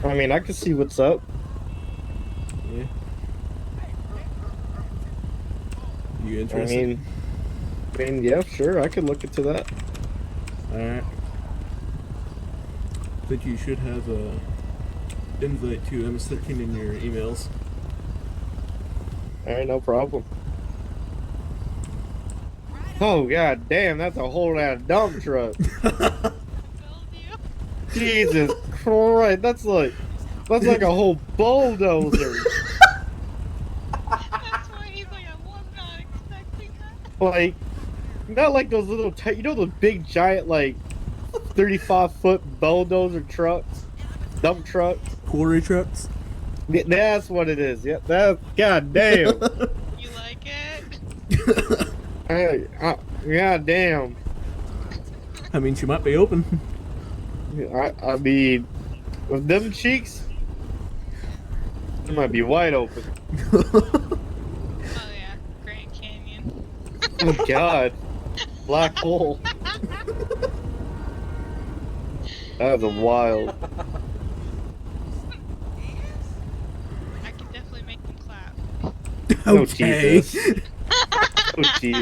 I mean, I can see what's up. Yeah. You I interested? mean, yeah, sure, I could look into that. Alright. I think you should have a invite to MS-13 in your emails. All right, no problem. Oh, god damn, that's a whole ass dump truck. Bellevue. Jesus Christ, that's like a whole bulldozer. That's why he's like, I was not expecting that. Like, not like those little, you know, those big giant, like, 35-foot bulldozer trucks, dump trucks. Quarry trucks? That's what it is. Yeah, that's god damn. You like it? God damn. I mean, she might be open. I mean, with them cheeks, it might be wide open. Oh yeah, Grand Canyon. Oh god, black hole. That's a wild. I can definitely make them clap. Oh Okay. Jesus. Oh Jesus.